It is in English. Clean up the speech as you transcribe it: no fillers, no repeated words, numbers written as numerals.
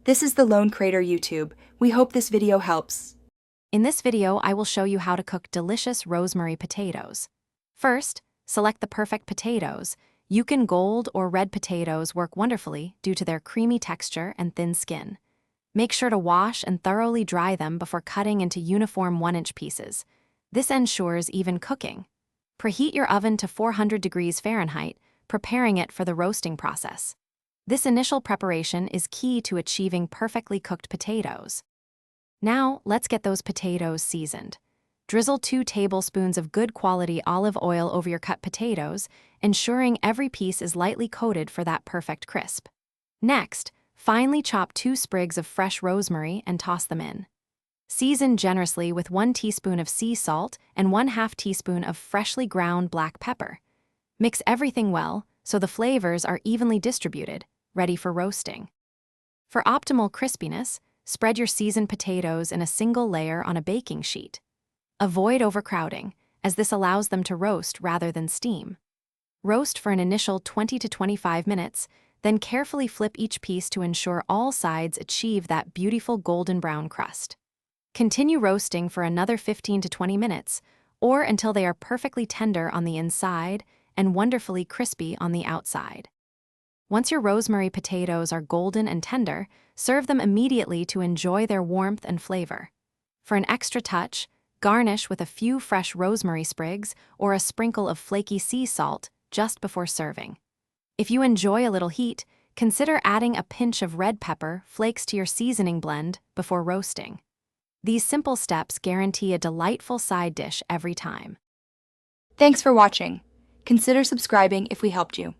This is the Lone Crater YouTube. We hope this video helps. In this video, I will show you how to cook delicious rosemary potatoes. First, select the perfect potatoes. Yukon Gold or red potatoes work wonderfully due to their creamy texture and thin skin. Make sure to wash and thoroughly dry them before cutting into uniform 1-inch pieces. This ensures even cooking. Preheat your oven to 400 degrees Fahrenheit, preparing it for the roasting process. This initial preparation is key to achieving perfectly cooked potatoes. Now, let's get those potatoes seasoned. Drizzle 2 tablespoons of good quality olive oil over your cut potatoes, ensuring every piece is lightly coated for that perfect crisp. Next, finely chop 2 sprigs of fresh rosemary and toss them in. Season generously with 1 teaspoon of sea salt and 1/2 teaspoon of freshly ground black pepper. Mix everything well so the flavors are evenly distributed, ready for roasting. For optimal crispiness, spread your seasoned potatoes in a single layer on a baking sheet. Avoid overcrowding, as this allows them to roast rather than steam. Roast for an initial 20 to 25 minutes, then carefully flip each piece to ensure all sides achieve that beautiful golden brown crust. Continue roasting for another 15 to 20 minutes, or until they are perfectly tender on the inside and wonderfully crispy on the outside. Once your rosemary potatoes are golden and tender, serve them immediately to enjoy their warmth and flavor. For an extra touch, garnish with a few fresh rosemary sprigs or a sprinkle of flaky sea salt just before serving. If you enjoy a little heat, consider adding a pinch of red pepper flakes to your seasoning blend before roasting. These simple steps guarantee a delightful side dish every time. Thanks for watching. Consider subscribing if we helped you.